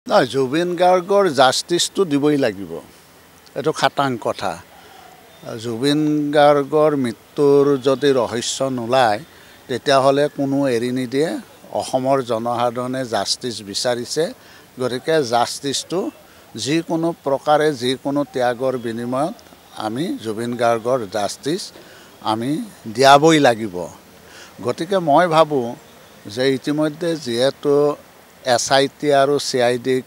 নহয়, জুবিন গাৰ্গৰ জাষ্টিছটো দিবই লাগিব, এইটো খাটাং কথা। জুবিন গাৰ্গৰ মৃত্যুৰ যদি ৰহস্য নোলায় তেতিয়াহ'লে কোনো এৰি নিদিয়ে। অসমৰ জনসাধাৰণে জাষ্টিছ বিচাৰিছে, গতিকে জাষ্টিছটো যিকোনো প্ৰকাৰে যিকোনো ত্যাগৰ বিনিময়ত আমি জুবিন গাৰ্গৰ জাষ্টিছ আমি দিয়াবই লাগিব। গতিকে মই ভাবোঁ যে ইতিমধ্যে যিহেতু SIT আৰু CIDক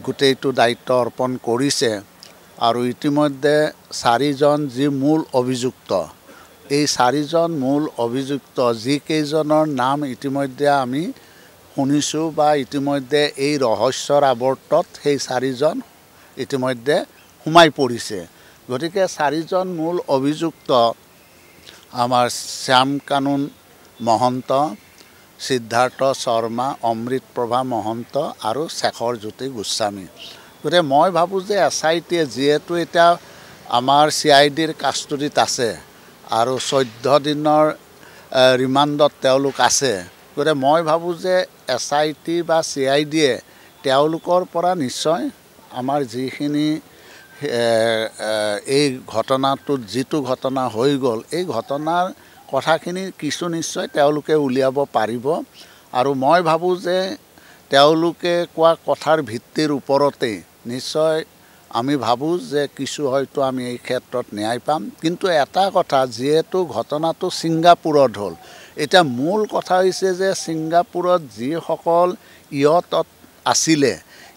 গোটেইটো দায়িত্ব অৰ্পণ কৰিছে আৰু ইতিমধ্যে 4জন যি মূল অভিযুক্ত, এই 4জন মূল অভিযুক্ত যিকেইজনৰ নাম ইতিমধ্যে আমি শুনিছোঁ বা ইতিমধ্যে এই ৰহস্যৰ আৱৰ্তত সেই 4জন ইতিমধ্যে সোমাই পৰিছে। গতিকে 4জন মূল অভিযুক্ত আমাৰ শ্যামকানন মহন্ত, সিদ্ধাৰ্থ শৰ্মা, অমৃতপ্ৰভা মহন্ত আৰু শেখৰ জ্যোতি গোস্বামী। গতিকে মই ভাবোঁ যে SITয়ে যিহেতু এতিয়া আমাৰ CIDৰ কাষ্টডিত আছে আৰু 14 দিনৰ ৰিমাণ্ডত তেওঁলোক আছে, গতিকে মই ভাবোঁ যে SIT বা CIDয়ে তেওঁলোকৰ পৰা নিশ্চয় আমাৰ যিখিনি এই ঘটনাটোত যিটো ঘটনা হৈ গ'ল, এই ঘটনাৰ কথাখিনি কিছু নিশ্চয় তেওঁলোকে উলিয়াব পাৰিব। আৰু মই ভাবোঁ যে তেওঁলোকে কোৱা কথাৰ ভিত্তিৰ ওপৰতেই নিশ্চয় আমি ভাবোঁ যে কিছু হয়তো আমি এই ক্ষেত্ৰত ন্যায় পাম। কিন্তু এটা কথা, যিহেতু ঘটনাটো ছিংগাপুৰত হ'ল, এতিয়া মূল কথা হৈছে যে ছিংগাপুৰত যিসকল ইয়তত আছিলে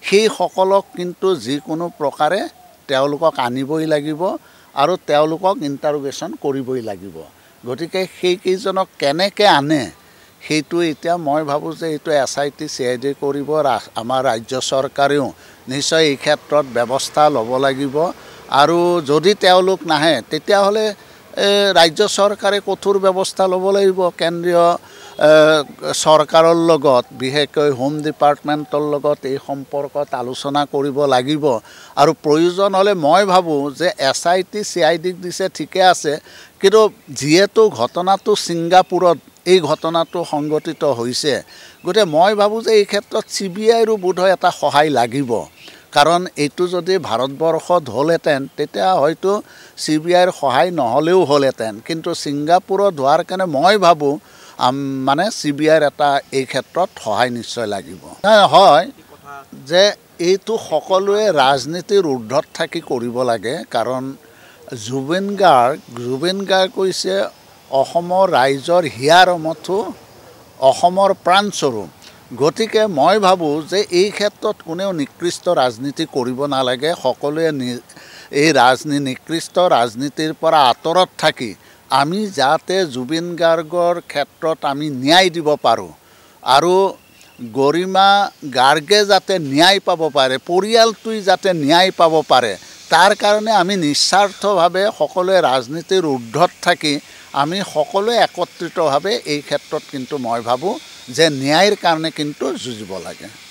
সেইসকলক কিন্তু যিকোনো প্ৰকাৰে তেওঁলোকক আনিবই লাগিব আৰু তেওঁলোকক ইণ্টাৰোগেশ্যন কৰিবই লাগিব। গতিকে সেইকেইজনক কেনেকৈ আনে সেইটো এতিয়া মই ভাবোঁ যে এইটো SIT CID কৰিব। আমাৰ ৰাজ্য চৰকাৰেও নিশ্চয় এই ক্ষেত্ৰত ব্যৱস্থা ল'ব লাগিব আৰু যদি তেওঁলোক নাহে তেতিয়াহ'লে ৰাজ্য চৰকাৰে কঠোৰ ব্যৱস্থা ল'ব লাগিব। কেন্দ্ৰীয় চৰকাৰৰ লগত, বিশেষকৈ হোম ডিপাৰ্টমেণ্টৰ লগত এই সম্পৰ্কত আলোচনা কৰিব লাগিব আৰু প্ৰয়োজন হ'লে মই ভাবোঁ যে SIT CIDক দিছে ঠিকে আছে, কিন্তু যিহেতু ঘটনাটো ছিংগাপুৰত এই ঘটনাটো সংঘটিত হৈছে, গতিকে মই ভাবোঁ যে এই ক্ষেত্ৰত CBIৰো বোধহয় এটা সহায় লাগিব। কাৰণ এইটো যদি ভাৰতবৰ্ষত হ'লহেঁতেন তেতিয়া হয়তো CBIৰ সহায় নহ'লেও হ'লহেঁতেন, কিন্তু ছিংগাপুৰত হোৱাৰ কাৰণে মই ভাবোঁ মানে CBIৰ এটা এই ক্ষেত্ৰত সহায় নিশ্চয় লাগিব। হয় যে এইটো সকলোৱে ৰাজনীতিৰ ঊৰ্ধত থাকি কৰিব লাগে, কাৰণ জুবিন গাৰ্গ হৈছে অসমৰ ৰাইজৰ হিয়াৰ আমঠু, অসমৰ প্ৰাণস্বৰূপ। গতিকে মই ভাবোঁ যে এই ক্ষেত্ৰত কোনেও নিকৃষ্ট ৰাজনীতি কৰিব নালাগে। সকলোৱে এই নিকৃষ্ট ৰাজনীতিৰ পৰা আঁতৰত থাকি আমি যাতে জুবিন গাৰ্গৰ ক্ষেত্ৰত আমি ন্যায় দিব পাৰোঁ আৰু গৰিমা গাৰ্গে যাতে ন্যায় পাব পাৰে, পৰিয়ালটোই যাতে ন্যায় পাব পাৰে, তাৰ কাৰণে আমি নিস্বাৰ্থভাৱে সকলোৱে ৰাজনীতিৰ ঊৰ্ধত থাকি আমি সকলোৱে একত্ৰিতভাৱে এই ক্ষেত্ৰত কিন্তু মই ভাবোঁ যে ন্যায়ৰ কাৰণে কিন্তু যুঁজিব লাগে।